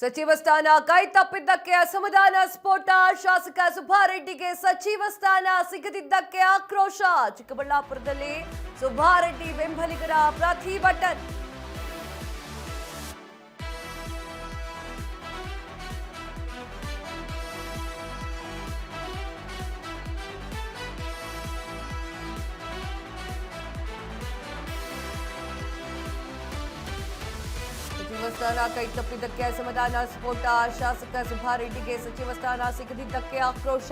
ಸಚಿವ ಸ್ಥಾನ ಕೈ ತಪ್ಪಿದ್ದಕ್ಕೆ ಅಸಮಾಧಾನ ಸ್ಫೋಟ. ಶಾಸಕ ಸುಬ್ಬಾರೆಡ್ಡಿಗೆ ಸಚಿವ ಸ್ಥಾನ ಸಿಗದಿದ್ದಕ್ಕೆ ಆಕ್ರೋಶ. ಚಿಕ್ಕಬಳ್ಳಾಪುರದಲ್ಲಿ ಸುಬ್ಬಾರೆಡ್ಡಿ ಬೆಂಬಲಿಗರ ಪ್ರತಿಭಟನೆ. ಸಚಿವ ಸ್ಥಾನ ಕೈ ತಪ್ಪಿದ್ದಕ್ಕೆ ಅಸಮಾಧಾನ ಸ್ಫೋಟ. ಶಾಸಕ ಸುಬ್ಬಾರೆಡ್ಡಿಗೆ ಸಚಿವ ಸ್ಥಾನ ಸಿಗದಿದ್ದಕ್ಕೆ ಆಕ್ರೋಶ.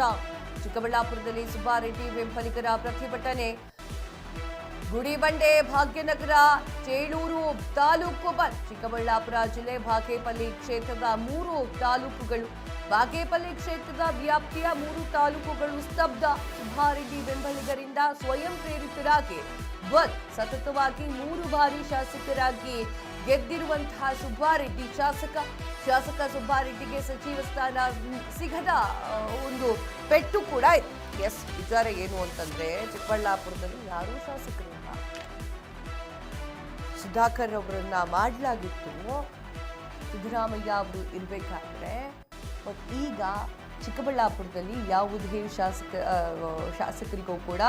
ಚಿಕ್ಕಬಳ್ಳಾಪುರದಲ್ಲಿ ಸುಬ್ಬಾರೆಡ್ಡಿ ಬೆಂಬಲಿಗರ ಪ್ರತಿಭಟನೆ. ಗುಡಿಬಂಡೆ, ಭಾಗ್ಯನಗರ, ಚೇಳೂರು ತಾಲೂಕು ಬಂದ್. ಚಿಕ್ಕಬಳ್ಳಾಪುರ ಜಿಲ್ಲೆ ಬಾಗೇಪಲ್ಲಿ ಕ್ಷೇತ್ರದ 3 ತಾಲೂಕುಗಳು, ಬಾಗೇಪಲ್ಲಿ ಕ್ಷೇತ್ರದ ವ್ಯಾಪ್ತಿಯ 3 ತಾಲೂಕುಗಳು ಸ್ತಬ್ಧ. ಸುಬ್ಬಾರೆಡ್ಡಿ ಬೆಂಬಲಿಗರಿಂದ ಸ್ವಯಂ ಪ್ರೇರಿತರಾಗಿ ಬಂದ್. ಸತತವಾಗಿ 3 ಬಾರಿ ಶಾಸಕರಾಗಿ ಗೆದ್ದಿರುವಂತಹ ಸುಬ್ಬಾರೆಡ್ಡಿ ಶಾಸಕ ಸುಬ್ಬಾರೆಡ್ಡಿಗೆ ಸಚಿವ ಸ್ಥಾನ ಸಿಗದ ಒಂದು ಪೆಟ್ಟು ಕೂಡ ಇದೆ. ಎಸ್, ವಿಚಾರ ಏನು ಅಂತಂದ್ರೆ ಚಿಕ್ಕಬಳ್ಳಾಪುರದಲ್ಲಿ ಯಾರೂ ಶಾಸಕರಿಲ್ಲ. ಸುಧಾಕರ್ ಅವರನ್ನ ಮಾಡಲಾಗಿತ್ತು ಸಿದ್ದರಾಮಯ್ಯ ಅವರು ಇರಬೇಕಾದ್ರೆ. ಬಟ್ ಈಗ ಚಿಕ್ಕಬಳ್ಳಾಪುರದಲ್ಲಿ ಯಾವುದೇ ಶಾಸಕರಿಗೂ ಕೂಡ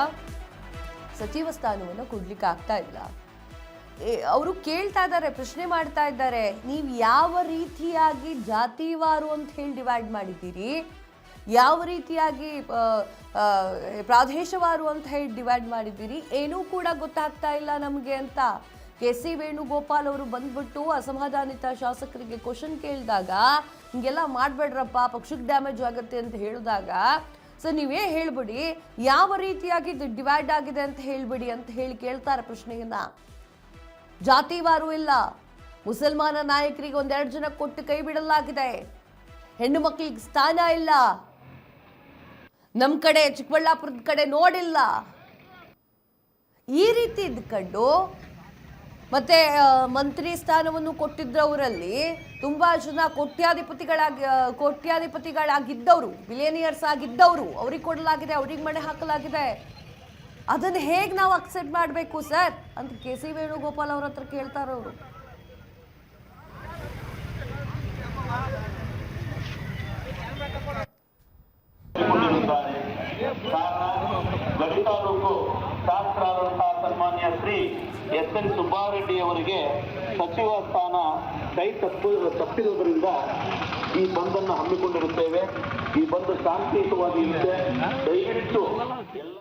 ಸಚಿವ ಸ್ಥಾನವನ್ನು ಕೊಡ್ಲಿಕ್ಕೆ ಆಗ್ತಾ ಇಲ್ಲ. ಅವರು ಕೇಳ್ತಾ ಇದ್ದಾರೆ, ಪ್ರಶ್ನೆ ಮಾಡ್ತಾ ಇದ್ದಾರೆ, ನೀವು ಯಾವ ರೀತಿಯಾಗಿ ಜಾತಿವಾರು ಅಂತ ಹೇಳಿ ಡಿವೈಡ್ ಮಾಡಿದ್ದೀರಿ, ಯಾವ ರೀತಿಯಾಗಿ ಪ್ರಾದೇಶವಾರು ಅಂತ ಹೇಳಿ ಡಿವೈಡ್ ಮಾಡಿದ್ದೀರಿ, ಏನೂ ಕೂಡ ಗೊತ್ತಾಗ್ತಾ ಇಲ್ಲ ನಮಗೆ ಅಂತ ಕೆ.ಸಿ. ವೇಣುಗೋಪಾಲ್ ಅವರು ಬಂದ್ಬಿಟ್ಟು ಅಸಮಾಧಾನಿತ ಶಾಸಕರಿಗೆ ಕ್ವಶನ್ ಕೇಳಿದಾಗ, ಹಿಂಗೆಲ್ಲ ಮಾಡಬೇಡ್ರಪ್ಪ ಪಕ್ಷಕ್ಕೆ ಡ್ಯಾಮೇಜ್ ಆಗುತ್ತೆ ಅಂತ ಹೇಳಿದಾಗ, ಸರ್ ನೀವೇ ಹೇಳ್ಬಿಡಿ ಯಾವ ರೀತಿಯಾಗಿ ಡಿವೈಡ್ ಆಗಿದೆ ಅಂತ ಹೇಳ್ಬಿಡಿ ಅಂತ ಹೇಳಿ ಕೇಳ್ತಾರೆ ಪ್ರಶ್ನೆಯನ್ನ. ಜಾತಿವಾರು ಇಲ್ಲ, ಮುಸಲ್ಮಾನ ನಾಯಕರಿಗೆ 1-2 ಜನ ಕೊಟ್ಟು ಕೈ ಬಿಡಲಾಗಿದೆ, ಹೆಣ್ಣು ಮಕ್ಕಳಿಗೆ ಸ್ಥಾನ ಇಲ್ಲ, ನಮ್ಮ ಕಡೆ ಚಿಕ್ಕಬಳ್ಳಾಪುರದ ಕಡೆ ನೋಡಿಲ್ಲ, ಈ ರೀತಿ ಇದ್ಕೊಂಡು ಮತ್ತೆ ಮಂತ್ರಿ ಸ್ಥಾನವನ್ನು ಕೊಟ್ಟಿದ್ದವರಲ್ಲಿ ತುಂಬಾ ಜನ ಕೋಟ್ಯಾಧಿಪತಿಗಳಾಗಿದ್ದವರು, ಬಿಲಿಯನಿಯರ್ಸ್ ಆಗಿದ್ದವರು, ಅವ್ರಿಗೆ ಕೊಡಲಾಗಿದೆ, ಅವ್ರಿಗೆ ಮಣೆ ಹಾಕಲಾಗಿದೆ. ಅದನ್ನು ಹೇಗೆ ನಾವು ಅಕ್ಸೆಪ್ಟ್ ಮಾಡಬೇಕು ಸರ್ ಅಂತ ಕೆ.ಸಿ. ವೇಣುಗೋಪಾಲ್ ಅವ್ರ ಹತ್ರ ಕೇಳ್ತಾರೆ ಅವರು. ಗಡಿ ತಾಲೂಕು ಶಾಸಕರಾದಂತಹ ಸನ್ಮಾನ್ಯ ಶ್ರೀ ಎಸ್.ಎನ್. ಸುಬ್ಬಾರೆಡ್ಡಿ ಅವರಿಗೆ ಸಚಿವ ಸ್ಥಾನ ಕೈ ತಪ್ಪಿರುವುದರಿಂದ ಈ ಬಂದನ್ನು ಹಮ್ಮಿಕೊಂಡಿರುತ್ತೇವೆ. ಈ ಬಂದು ಶಾಂತಿಯುತವಾಗಿ ಇರುತ್ತೆ. ದಯವಿಟ್ಟು ಎಲ್ಲ